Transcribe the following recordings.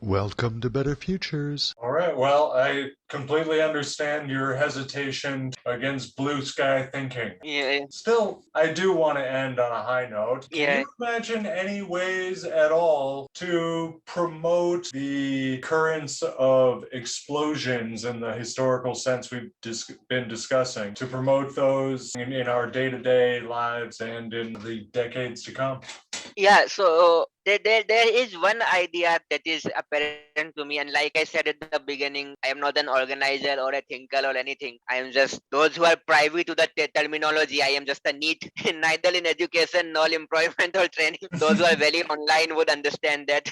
Welcome to Better Futures. All right. Well, I completely understand your hesitation against blue sky thinking. Yeah, Still, I do want to end on a high note. Can yeah. you imagine any ways at all to promote the occurrence of explosions in the historical sense we've been discussing, to promote those in our day-to-day lives and in the decades to come? Yeah, so there is one idea that is apparent to me, and like I said at the beginning, I am not an organizer or a thinker or anything. I am just those who are privy to the terminology. I am just a neat, neither in education nor employment or training. Those who are very online would understand that.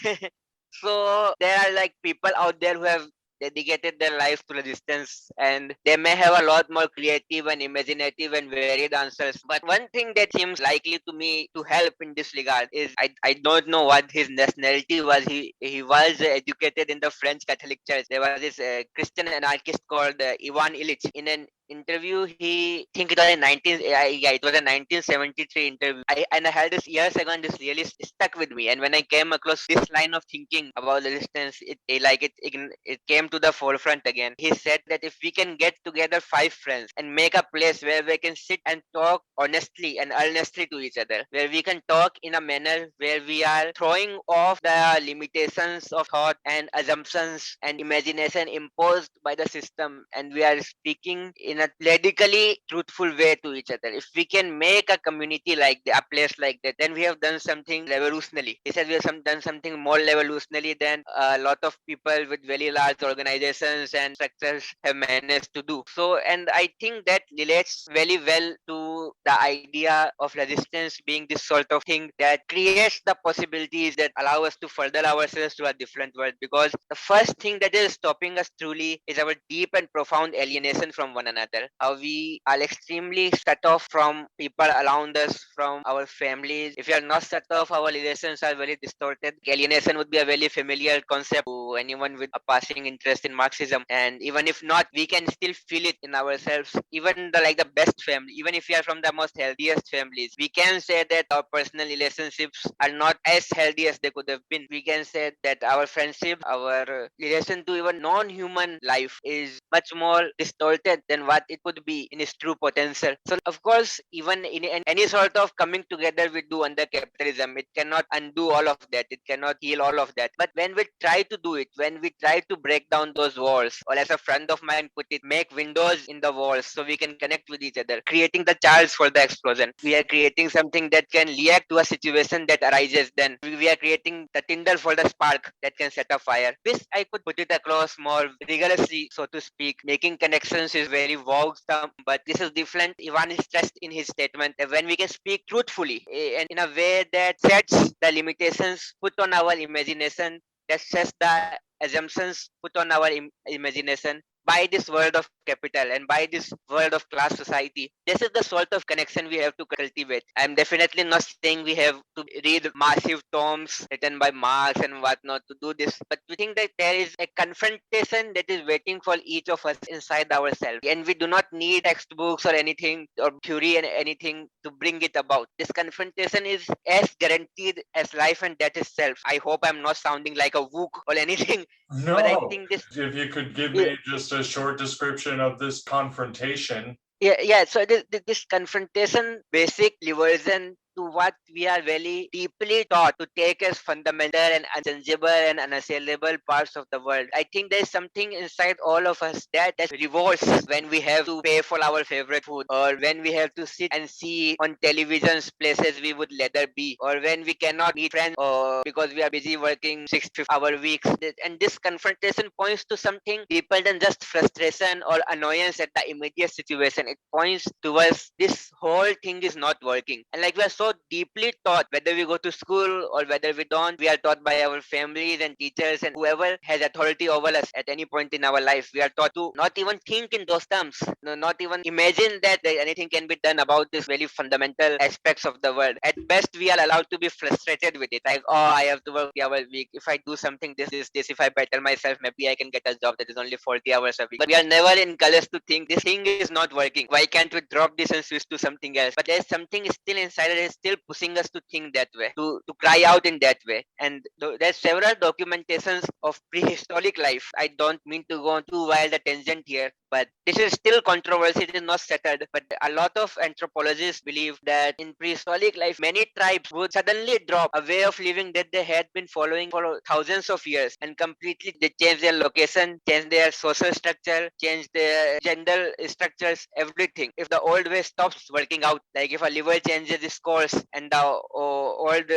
So there are like people out there who have dedicated their lives to resistance, and they may have a lot more creative and imaginative and varied answers. But one thing that seems likely to me to help in this regard is I don't know what his nationality was. He was educated in the French Catholic Church. There was this Christian anarchist called Ivan Illich. In an interview, he think it was in 19 yeah, it was a 1973 interview. I heard this years ago, and this really stuck with me. And when I came across this line of thinking about resistance, it came to the forefront again. He said that if we can get together five friends and make a place where we can sit and talk honestly and earnestly to each other, where we can talk in a manner where we are throwing off the limitations of thought and assumptions and imagination imposed by the system, and we are speaking in a radically truthful way to each other. If we can make a community like that, a place like that, then we have done something revolutionary. He said we have done something more revolutionary than a lot of people with very large organizations and structures have managed to do. So, and I think that relates very well to the idea of resistance being this sort of thing that creates the possibilities that allow us to further ourselves to a different world. Because the first thing that is stopping us truly is our deep and profound alienation from one another. How we are extremely shut off from people around us, from our families. If we are not shut off, our relations are very distorted. Alienation would be a very familiar concept to anyone with a passing interest in Marxism. And even if not, we can still feel it in ourselves. Even the best family, even if we are from the most healthiest families, we can say that our personal relationships are not as healthy as they could have been. We can say that our friendship, our relation to even non-human life is much more distorted than what it could be in its true potential. So of course, even in any sort of coming together we do under capitalism, it cannot undo all of that. It cannot heal all of that. But when we try to do it, when we try to break down those walls, or as a friend of mine put it, make windows in the walls so we can connect with each other, creating the charge for the explosion. We are creating something that can react to a situation that arises. Then we are creating the tinder for the spark that can set a fire. This I could put it across more rigorously, so to speak. Making connections is very vague term, but this is different. Ivan is stressed in his statement that when we can speak truthfully and in a way that sets the limitations put on our imagination, that sets the assumptions put on our imagination by this world of capital and by this world of class society. This is the sort of connection we have to cultivate. I'm definitely not saying we have to read massive tomes written by Marx and whatnot to do this, but we think that there is a confrontation that is waiting for each of us inside ourselves, and we do not need textbooks or anything or theory and anything to bring it about. This confrontation is as guaranteed as life and death itself. I hope I'm not sounding like a wook or anything, but I No. think this. If you could give me just a short description of this confrontation. Yeah. So this confrontation, basic version to what we are very deeply taught to take as fundamental and unchangeable and unassailable parts of the world. I think there's something inside all of us that revolts when we have to pay for our favorite food, or when we have to sit and see on televisions places we would rather be, or when we cannot meet friends or because we are busy working 6 hour weeks. And this confrontation points to something deeper than just frustration or annoyance at the immediate situation. It points towards this whole thing is not working. And like we are so deeply taught, whether we go to school or whether we don't, we are taught by our families and teachers and whoever has authority over us at any point in our life. We are taught to not even think in those terms, no, not even imagine that anything can be done about these very fundamental aspects of the world. At best, we are allowed to be frustrated with it. Like, oh, I have to work 40 hours a week. If I do something, this. If I better myself, maybe I can get a job that is only 40 hours a week. But we are never encouraged to think this thing is not working. Why can't we drop this and switch to something else? But there's something still inside us still pushing us to think that way, to cry out in that way. And there's several documentations of prehistoric life. I don't mean to go on too wild a tangent here, but this is still controversy. It is not settled. But a lot of anthropologists believe that in prehistoric life, many tribes would suddenly drop a way of living that they had been following for thousands of years, and completely they change their location, change their social structure, change their gender structures, everything. If the old way stops working out, like if a liver changes its course and the old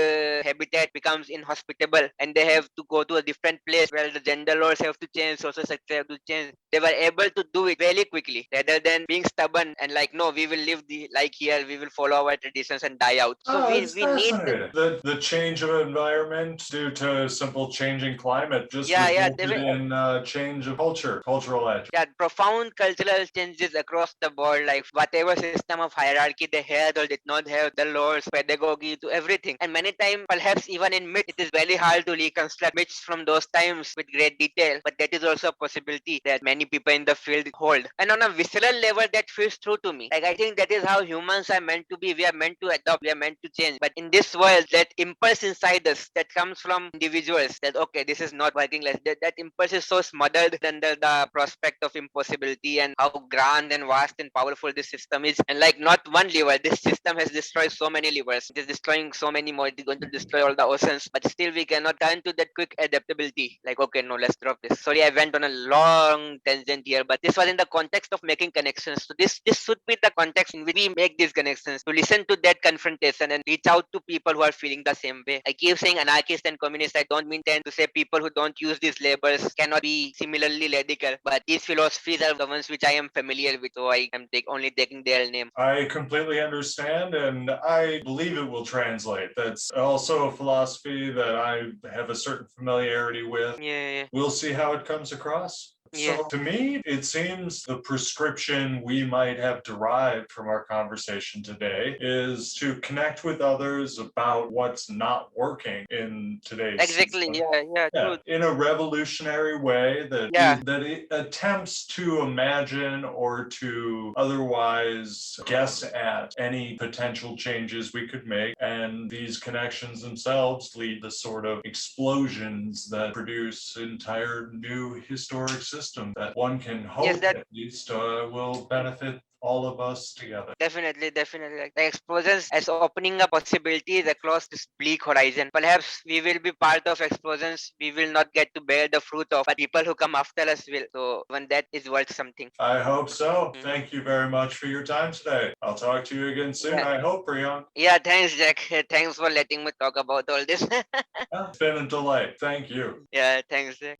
habitat becomes inhospitable and they have to go to a different place where the gender laws have to change, social structure have to change, they were able to do it very quickly rather than being stubborn and like, no, we will live like here, we will follow our traditions and die out. So Oh, we it's we need fascinating. The change of environment due to simple changing climate just yeah, resulted in change of culture, cultural edge. yeah, profound cultural changes across the board, like whatever system of hierarchy they had or did not have, the laws, pedagogy, to everything. And many times, perhaps even in myth, it is very hard to reconstruct myths from those times with great detail. But that is also a possibility that many people in the field hold. And on a visceral level, that feels true to me. Like I think that is how humans are meant to be. We are meant to adopt. We are meant to change. But in this world, that impulse inside us that comes from individuals, that okay, this is not working. That impulse is so smothered under the prospect of impossibility and how grand and vast and powerful this system is. And like not one liver, this system has destroyed so many livers. It is destroying so many more. It is going to destroy all the oceans. But still, we cannot turn to that quick adaptability. Like okay, no, let's drop this. Sorry, I went on a long tangent here, but this was in the context of making connections. So this should be the context in which we make these connections, to listen to that confrontation and reach out to people who are feeling the same way. I keep saying anarchist and communist. I don't mean to say people who don't use these labels cannot be similarly radical, but these philosophies are the ones which I am familiar with, so I am only taking their name. I completely understand, and I believe it will translate. That's also a philosophy that I have a certain familiarity with. Yeah, We'll see how it comes across. yeah. So, to me, it seems the prescription we might have derived from our conversation today is to connect with others about what's not working in today's Exactly. system. Yeah, Yeah, true. in a revolutionary way Yeah. that it attempts to imagine or to otherwise guess at any potential changes we could make, and these connections themselves lead to sort of explosions that produce entire new historic systems that one can Yes, hope that at least will benefit all of us together. definitely. Like the explosions as opening up possibilities across this bleak horizon. Perhaps we will be part of explosions we will not get to bear the fruit of, but people who come after us will. So when that is worth something. I hope so. Mhm. Thank you very much for your time today. I'll talk to you again soon, Yeah. I hope, Priyank. Yeah, thanks, Jack. Thanks for letting me talk about all this. Well, it's been a delight. Thank you. Yeah, thanks, Jack.